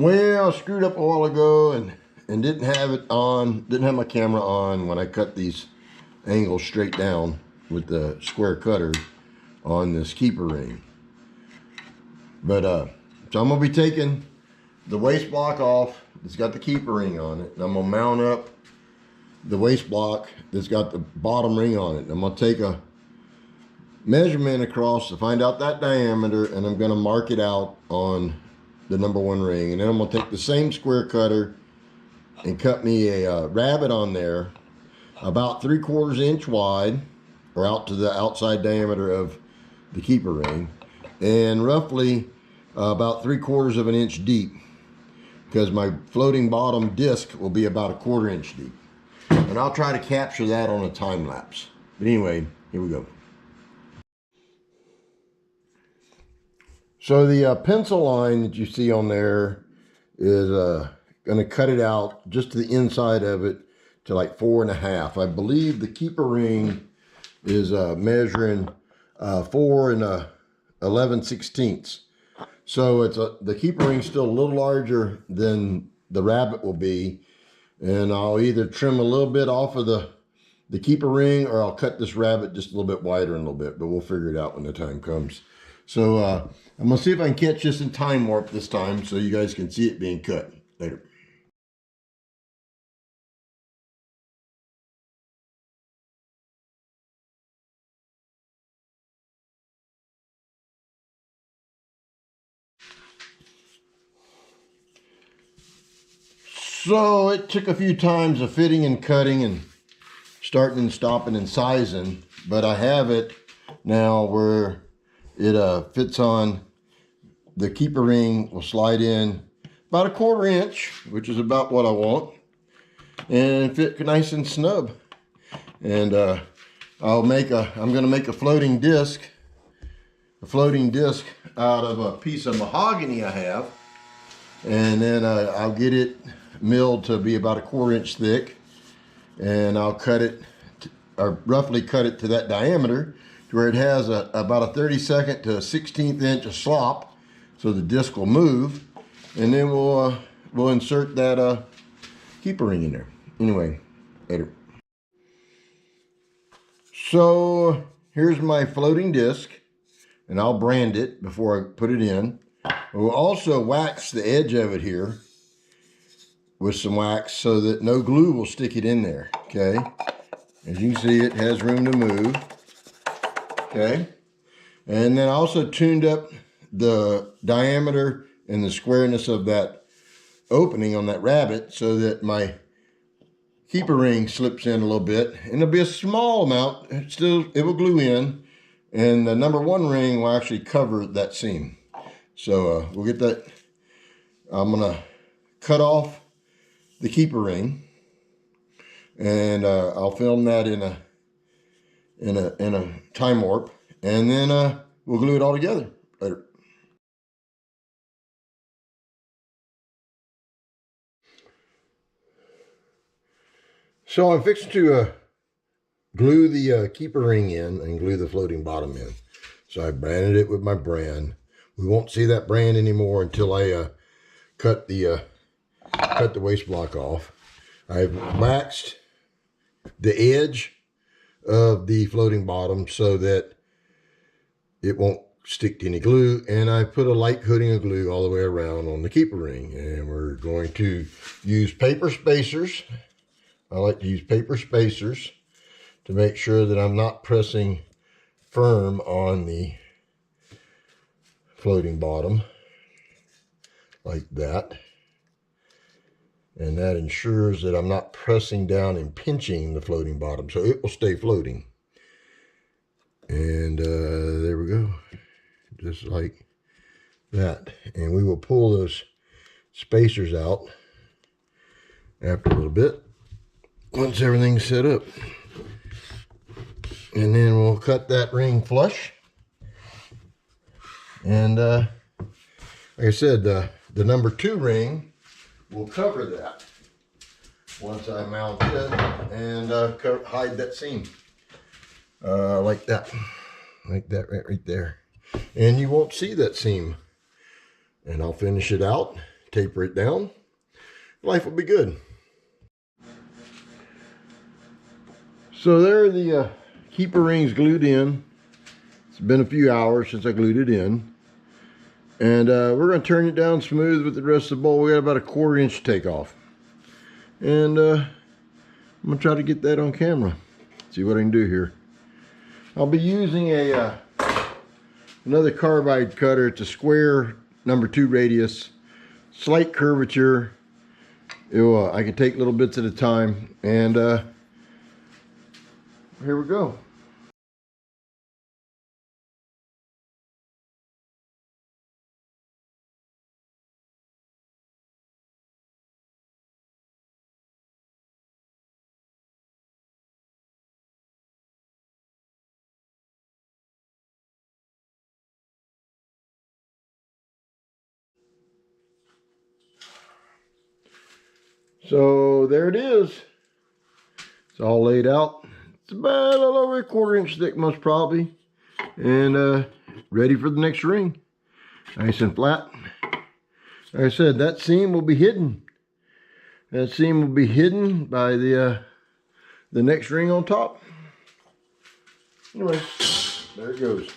Well, I screwed up a while ago and didn't have it on, didn't have my camera on when I cut these angles straight down with the square cutter on this keeper ring. But so I'm gonna be taking the waist block off. It's got the keeper ring on it, and I'm gonna mount up the waist block that's got the bottom ring on it. I'm gonna take a measurement across to find out that diameter, and I'm gonna mark it out on the #1 ring, and then I'm gonna take the same square cutter and cut me a rabbet on there about 3/4 inch wide, or out to the outside diameter of the keeper ring, and roughly about 3/4 of an inch deep, because my floating bottom disc will be about 1/4 inch deep, and I'll try to capture that on a time lapse. But anyway, here we go. So the pencil line that you see on there is going to cut it out just to the inside of it to like 4.5. I believe the keeper ring is measuring 4 11/16. So it's the keeper ring is still a little larger than the rabbet will be, and I'll either trim a little bit off of the keeper ring, or I'll cut this rabbet just a little bit wider in a little bit, but we'll figure it out when the time comes. So I'm gonna see if I can catch this in time warp this time so you guys can see it being cut later. So it took a few times of fitting and cutting and starting and stopping and sizing, but I have it now where it fits on. The keeper ring will slide in about 1/4 inch, which is about what I want, and fit nice and snug. And I'm gonna make a floating disc out of a piece of mahogany I have, and then I'll get it milled to be about 1/4 inch thick, and I'll cut it, or roughly cut it to that diameter, to where it has about a 32nd to a 16th inch of slop, so the disc will move, and then we'll insert that keeper ring in there. Anyway, later. So here's my floating disc, and I'll brand it before I put it in. We'll also wax the edge of it here with some wax so that no glue will stick it in there, okay? As you can see, it has room to move, okay? And then I also tuned up the diameter and the squareness of that opening on that rabbet so that my keeper ring slips in a little bit, and it'll be a small amount. It will glue in, and the #1 ring will actually cover that seam. So we'll get that. I'm gonna cut off the keeper ring, and I'll film that in a time warp, and then we'll glue it all together later. So I'm fixing to glue the keeper ring in and glue the floating bottom in. So I branded it with my brand. We won't see that brand anymore until I cut the waist block off. I've waxed the edge of the floating bottom so that it won't stick to any glue, and I put a light coating of glue all the way around on the keeper ring, and we're going to use paper spacers. I like to use paper spacers to make sure that I'm not pressing firm on the floating bottom like that. And that ensures that I'm not pressing down and pinching the floating bottom, so it will stay floating. And there we go, just like that. And we will pull those spacers out after a little bit, once everything's set up. And then we'll cut that ring flush. And like I said, the #2 ring will cover that once I mount it and hide that seam like that right there. And you won't see that seam. And I'll finish it out, taper it down. Life will be good. So there are the keeper rings glued in. It's been a few hours since I glued it in. And we're going to turn it down smooth with the rest of the bowl. We got about a 1/4 inch takeoff. And I'm going to try to get that on camera. See what I can do here. I'll be using a another carbide cutter. It's a square #2 radius. Slight curvature. I can take little bits at a time. And here we go. So there it is. It's all laid out. It's about a little over a 1/4 inch thick, most probably. And ready for the next ring. Nice and flat. Like I said, that seam will be hidden. That seam will be hidden by the next ring on top. Anyway, there it goes.